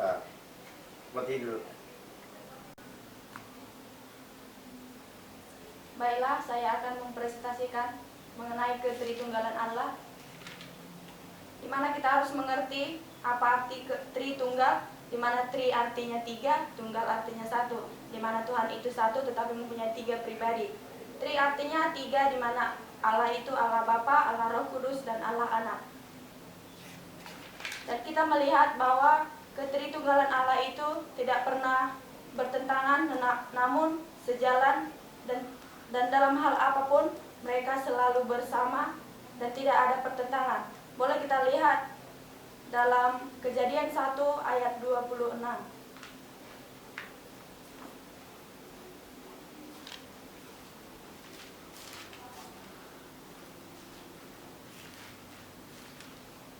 Nah, mati dulu. Baiklah, saya akan mempresentasikan mengenai ketritunggalan Allah, di mana kita harus mengerti apa arti Tritunggal, di mana Tri artinya tiga, tunggal artinya satu, di mana Tuhan itu satu tetapi mempunyai tiga pribadi. Tri artinya tiga, di mana Allah itu Allah Bapa, Allah Roh Kudus, dan Allah Anak. Dan kita melihat bahwa ketritunggalan Allah itu tidak pernah bertentangan, namun sejalan, dan dalam hal apapun mereka selalu bersama dan tidak ada pertentangan. Boleh kita lihat dalam Kejadian 1 ayat 26.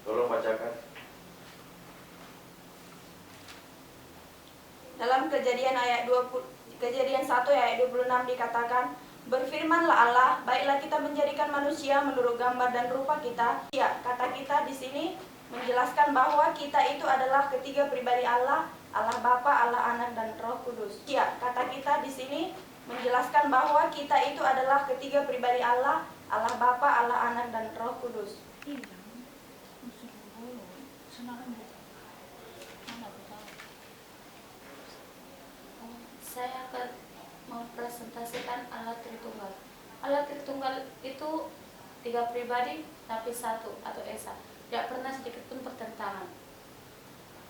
Tolong bacakan. Dalam Kejadian 1 ayat 26 dikatakan, "Berfirmanlah Allah, baiklah kita menjadikan manusia menurut gambar dan rupa kita." Ya, kata kita di sini menjelaskan bahwa kita itu adalah ketiga pribadi Allah, Allah Bapa, Allah Anak, dan Roh Kudus. Ya, kata kita di sini menjelaskan bahwa kita itu adalah ketiga pribadi Allah, Allah Bapa, Allah Anak, dan Roh Kudus. Saya akan mempresentasikan Allah Tritunggal. Allah Tritunggal itu tiga pribadi tapi satu atau esa. Tidak pernah sedikit pun pertentangan.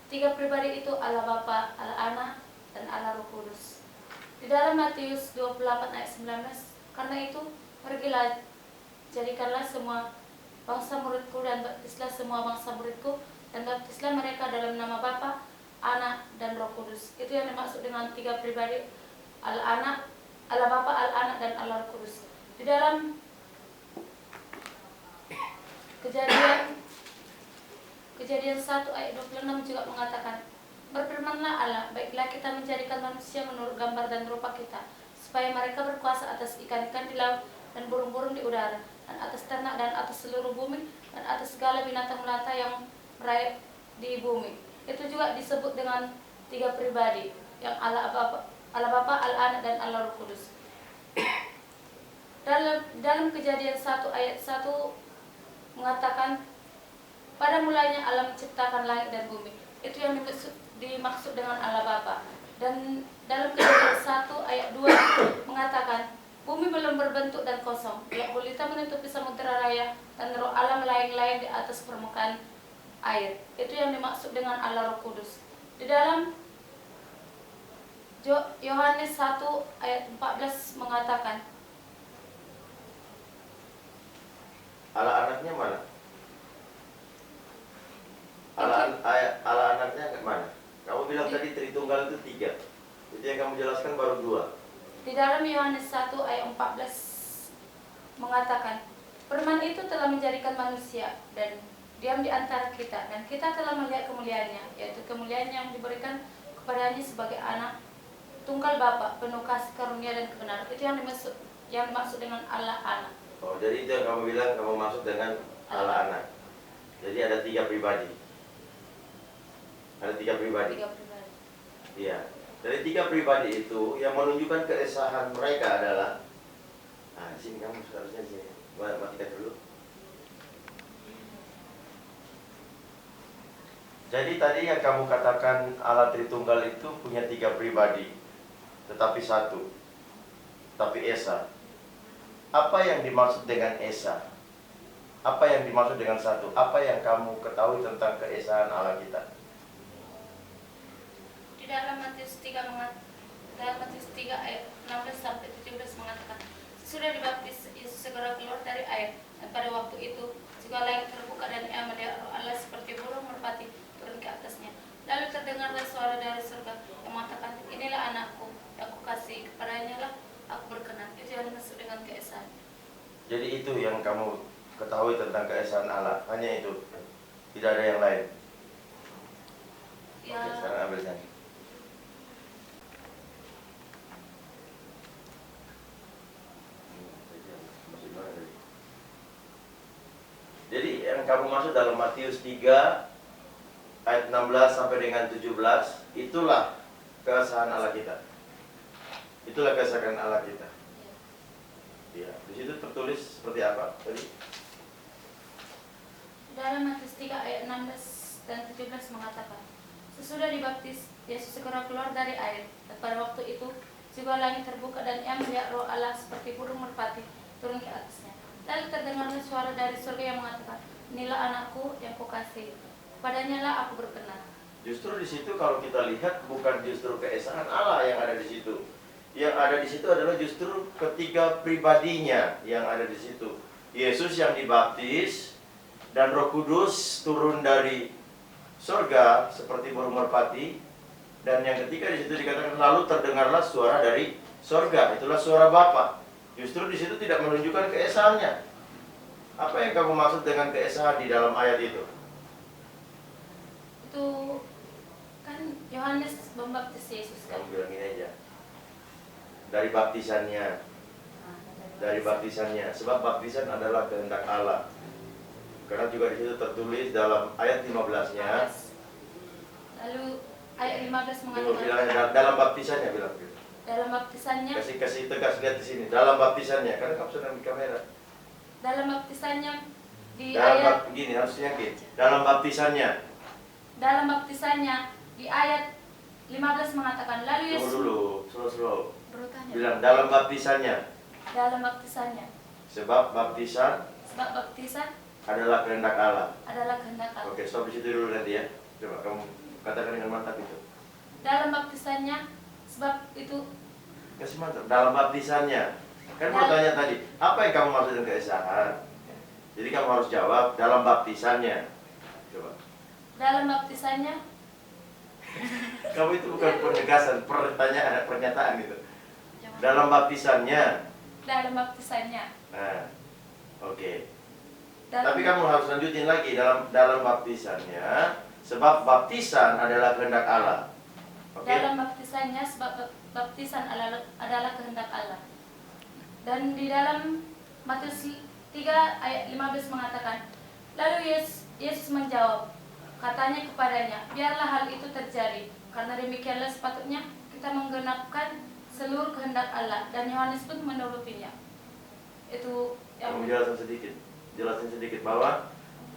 Tiga pribadi itu Allah Bapa, Allah Anak, dan Allah Roh Kudus. Di dalam Matius 28 ayat 19, karena itu pergilah, jadikanlah semua bangsa muridku dan baptislah semua bangsa muridku dan baptislah mereka dalam nama Bapa, Anak, dan Roh Kudus. Itu yang dimaksud dengan tiga pribadi, Allah Anak, Allah Bapa, Allah Anak, dan Allah Roh Kudus. Di dalam Kejadian 1 ayat 26 juga mengatakan, "Berfirmanlah Allah, baiklah kita menjadikan manusia menurut gambar dan rupa kita, supaya mereka berkuasa atas ikan-ikan di laut dan burung-burung di udara, dan atas ternak dan atas seluruh bumi, dan atas segala binatang melata yang merayap di bumi." Itu juga disebut dengan tiga pribadi, yang Allah Bapa, Allah Anak, dan Allah Roh Kudus. Dalam Kejadian 1 ayat 1 mengatakan, "Pada mulanya Allah menciptakan langit dan bumi." Itu yang dimaksud dengan Allah Bapa. Dan dalam Kejadian 1 ayat 2 mengatakan, "Bumi belum berbentuk dan kosong, gelap gulita menutupi samudera raya, dan roh Allah melayang-layang di atas permukaan air." Itu yang dimaksud dengan Allah Roh Kudus. Di dalam Yohanes 1 ayat 14 mengatakan, Allah anaknya mana? Allah anaknya mana? Kamu bilang tadi Tritunggal itu tiga. Itu yang kamu jelaskan baru dua. di dalam Yohanes 1 ayat 14 mengatakan, "Firman itu telah menjadikan manusia dan diam di antara kita, dan kita telah melihat kemuliaannya, yaitu kemuliaan yang diberikan kepadanya sebagai anak tunggal Bapa, penuh kasih karunia dan kebenaran." Itu yang dimaksud dengan Allah Anak. Oh, jadi itu yang kamu bilang kamu maksud dengan Allah Anak. Jadi ada tiga pribadi. Ada tiga pribadi. Tiga pribadi. Iya. Dari tiga pribadi itu yang menunjukkan keesahan mereka adalah, nah sini kamu seharusnya sini. Matikan dulu. Jadi tadi yang kamu katakan Allah Tritunggal itu punya tiga pribadi, tetapi satu, tapi esa. Apa yang dimaksud dengan esa? Apa yang dimaksud dengan satu? Apa yang kamu ketahui tentang keesaan Allah kita? Di dalam Matius 3 ayat 16 sampai 17 mengatakan, "Sesudah dibaptis, Yesus segera keluar dari air, dan pada waktu itu juga langit terbuka dan ia melihat roh Allah seperti burung merpati turun ke atasnya. Lalu terdengarlah suara dari surga yang mengatakan, 'Inilah anakku yang kukasihi, kepadanya lah aku berkenan.'" Itu yang dimaksud dengan keesaan. Jadi itu yang kamu ketahui tentang keesaan Allah, hanya itu, tidak ada yang lain. Ya. Oke, sekarang ambil sana. Jadi yang kamu maksud dalam Matius 3 ayat 16 sampai dengan 17, itulah keesahan Allah kita. Itulah keesahan Allah kita. Ya, di situ tertulis seperti apa tadi? Dalam Matius 3 ayat 16 dan 17 mengatakan, sesudah dibaptis, Yesus segera keluar dari air. Dan pada waktu itu, juga langit terbuka dan ia melihat Roh Allah seperti burung merpati turun ke atasnya. Lalu terdengarlah suara dari surga yang mengatakan, inilah anakku yang kukasihi, padanya lah aku berkenan. Justru di situ kalau kita lihat bukan justru keesahan Allah yang ada di situ. Yang ada di situ adalah justru ketiga pribadinya yang ada di situ. Yesus yang dibaptis dan Roh Kudus turun dari surga seperti burung merpati, dan yang ketiga di situ dikatakan lalu terdengarlah suara dari surga. Itulah suara Bapa. Justru di situ tidak menunjukkan keesahannya. Apa yang kamu maksud dengan keesahan di dalam ayat itu? Itu kan Yohanes membaptis Yesus kan? Kamu bilang ini aja. Dari baptisannya. Dari baptisannya. Sebab baptisan adalah kehendak Allah. Karena juga di situ tertulis dalam ayat 15-nya. Lalu ayat 15 Coba mengatakan, bilangnya dalam baptisannya bilang. dalam baptisannya, Kasih tegas lihat di sini. Dalam baptisannya. Karena kamu sedang di kamera. dalam baptisannya di Dalam ayat, gini harus yakin. Dalam baptisannya. dalam baptisannya di ayat 15 mengatakan, lalu Tunggu Yesus dulu. Slow. bertanya, Bilang dalam baptisannya. dalam baptisannya, Sebab baptisan sebab baptisan adalah kehendak Allah. adalah kehendak Allah. Oke, stop di situ dulu nanti ya. Coba kamu katakan dengan mantap itu. Dalam baptisannya, sebab itu Kasih mantap. Dalam baptisannya. Kan Dalam- pertanyaan tadi, apa yang kamu maksud dengan keesahan? Jadi kamu harus jawab dalam baptisannya. Coba. dalam baptisannya, Kamu itu bukan penegasan, pernyataan gitu. Dalam baptisannya. dalam baptisannya, Nah, oke. dalam, Tapi kamu harus lanjutin lagi dalam baptisannya, sebab baptisan adalah kehendak Allah. Oke? dalam baptisannya, sebab baptisan adalah kehendak Allah. Dan di dalam Matius 3 ayat 15 mengatakan, lalu Yesus menjawab, katanya kepadanya, biarlah hal itu terjadi, karena demikianlah sepatutnya kita menggenapkan seluruh kehendak Allah. Dan Yohanes pun menurutinya. Itu yang Kamu jelasin sedikit bahwa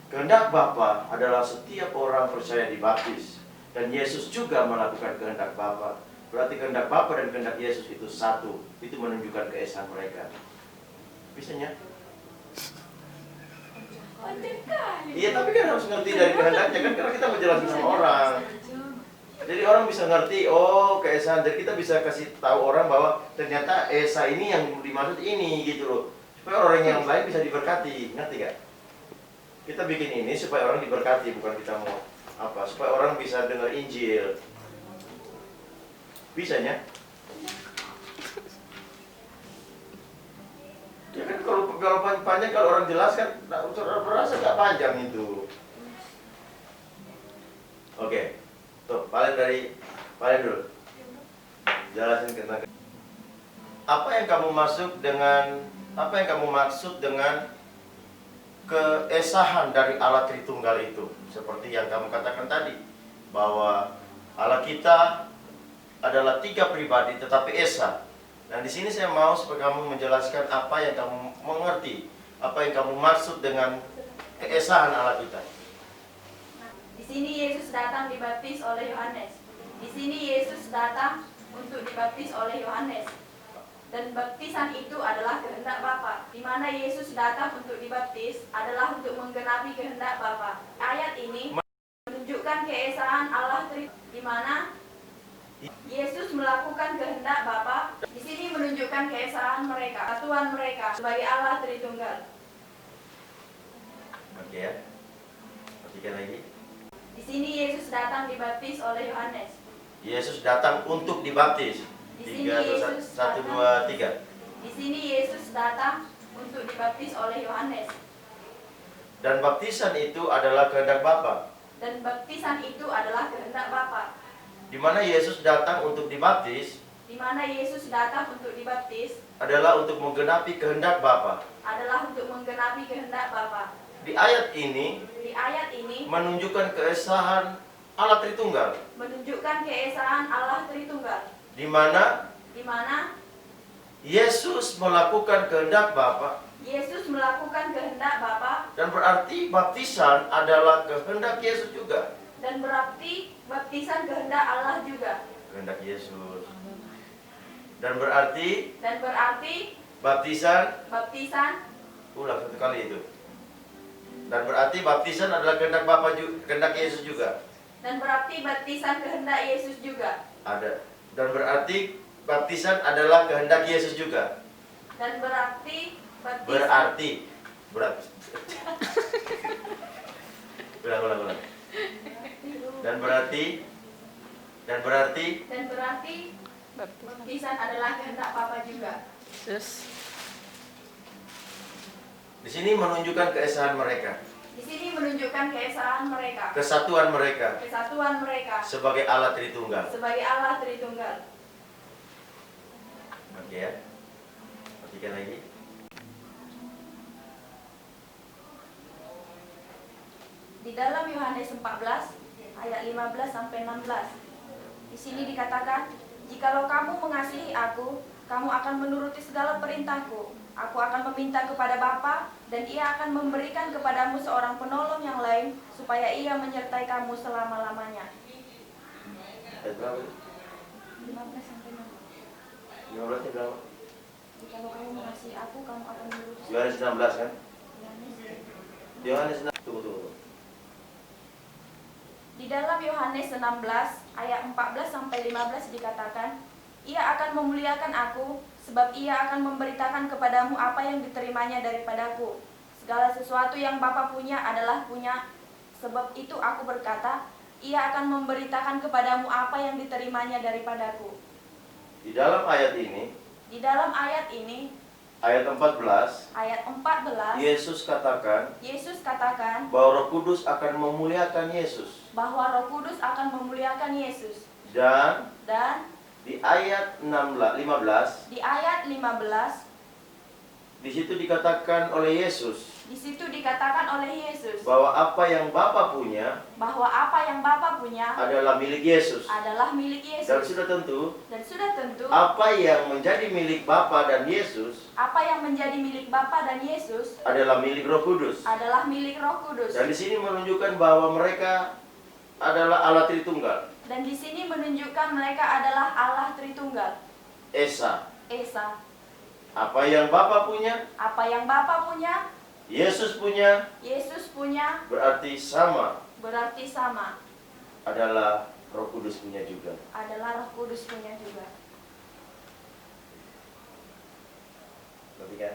kehendak Bapa adalah setiap orang percaya dibaptis, dan Yesus juga melakukan kehendak Bapa. Berarti kehendak Bapa dan kehendak Yesus itu satu. Itu menunjukkan keesaan mereka. Bisanya? Iya, tapi kan harus ngerti dari kehendaknya kan, karena kita menjelaskan sama orang. Jadi orang bisa ngerti, oh keesaan. Jadi kita bisa kasih tahu orang bahwa ternyata esa ini yang dimaksud ini gitu loh. Supaya orang yang lain bisa diberkati, ngerti gak? Kita bikin ini supaya orang diberkati, bukan kita mau apa, supaya orang bisa dengar Injil. Bisanya? Ya kan kalau panjang, kalau orang jelaskan, berasa gak panjang itu. Oke, tuh paling dulu. Jelasin tentang apa yang kamu maksud dengan keesahan dari Allah Tritunggal itu, seperti yang kamu katakan tadi, bahwa Allah kita adalah 3 pribadi tetapi esa. Dan di sini saya mau supaya kamu menjelaskan apa yang kamu mengerti, apa yang kamu maksud dengan keesahan Allah kita. Di sini Yesus datang dibaptis oleh Yohanes. Di sini Yesus datang untuk dibaptis oleh Yohanes. Dan baptisan itu adalah kehendak Bapa. Di mana Yesus datang untuk dibaptis adalah untuk menggenapi kehendak Bapa. Ayat ini menunjukkan keesaan Allah di mana Yesus melakukan kehendak Bapa. Di sini menunjukkan keesaan mereka, satuan mereka sebagai Allah Tritunggal. Oke ya. Perhatikan lagi. Di sini Yesus datang dibaptis oleh Yohanes. Yesus datang untuk dibaptis. Di sini 3, Yesus 1, 2, 3. Di sini Yesus datang untuk dibaptis oleh Yohanes. Dan baptisan itu adalah kehendak Bapa. Dan baptisan itu adalah kehendak Bapa. Di mana Yesus datang untuk dibaptis Di mana Yesus datang untuk dibaptis adalah untuk menggenapi kehendak Bapa. adalah untuk menggenapi kehendak Bapa. Di ayat ini Di ayat ini menunjukkan keesahan Allah Tritunggal, menunjukkan keesaan Allah Tritunggal, di mana di mana Yesus melakukan kehendak Bapa, Yesus melakukan kehendak Bapa, dan berarti baptisan adalah kehendak Yesus juga. dan berarti baptisan kehendak Allah juga. Kehendak Yesus. Dan berarti baptisan baptisan, ulang satu kali itu. Dan berarti baptisan adalah kehendak Bapa juga, kehendak Yesus juga. dan berarti baptisan kehendak Yesus juga. Ada. Dan berarti baptisan adalah kehendak Yesus juga. Dan berarti baptisan Berarti ulang. Dan berarti baptisan adalah kehendak Bapa juga. Terus di sini menunjukkan keesaan mereka, Di sini menunjukkan keesaan mereka, kesatuan mereka kesatuan mereka sebagai Allah Tritunggal. sebagai Allah Tritunggal. Oke ya. Perhatikan lagi. Di dalam Yohanes 14 ayat 15 sampai 16. Di sini dikatakan, "Jikalau kamu mengasihi aku, kamu akan menuruti segala perintahku. Aku akan meminta kepada Bapa, dan Ia akan memberikan kepadamu seorang penolong yang lain, supaya Ia menyertai kamu selama-lamanya." Ayat berapa? 15 sampai 16. 15 nya berapa? Jikalau kamu mengasihi aku, kamu akan menuruti Yohanes 16 kan? Yohanes. Yohanes 16. Tunggu. Di dalam Yohanes 16 ayat 14 sampai 15 dikatakan, "Ia akan memuliakan aku, sebab ia akan memberitakan kepadamu apa yang diterimanya daripadaku. Segala sesuatu yang Bapa punya adalah punya. Sebab itu aku berkata, ia akan memberitakan kepadamu apa yang diterimanya daripadaku." Di dalam ayat ini, ayat 14, ayat 14, Yesus katakan bahwa Roh Kudus akan memuliakan Yesus. bahwa Roh Kudus akan memuliakan Yesus. Dan Dan di ayat 15, di ayat 15, di situ dikatakan oleh Yesus di situ dikatakan oleh Yesus bahwa apa yang Bapa punya bahwa apa yang Bapa punya adalah milik Yesus. adalah milik Dan Yesus. sudah tentu Dan sudah tentu apa yang menjadi milik Bapa dan Yesus apa yang menjadi milik Bapa dan Yesus adalah milik Roh Kudus. adalah milik Roh Kudus. Dan di sini menunjukkan bahwa mereka adalah Allah Tritunggal, Dan di sini menunjukkan mereka adalah Allah Tritunggal, Esa. Esa. Apa yang Bapa punya, Apa yang Bapa punya, Yesus punya, Yesus punya, berarti sama, berarti sama, adalah Roh Kudus punya juga. adalah Roh Kudus punya juga. Berarti kan?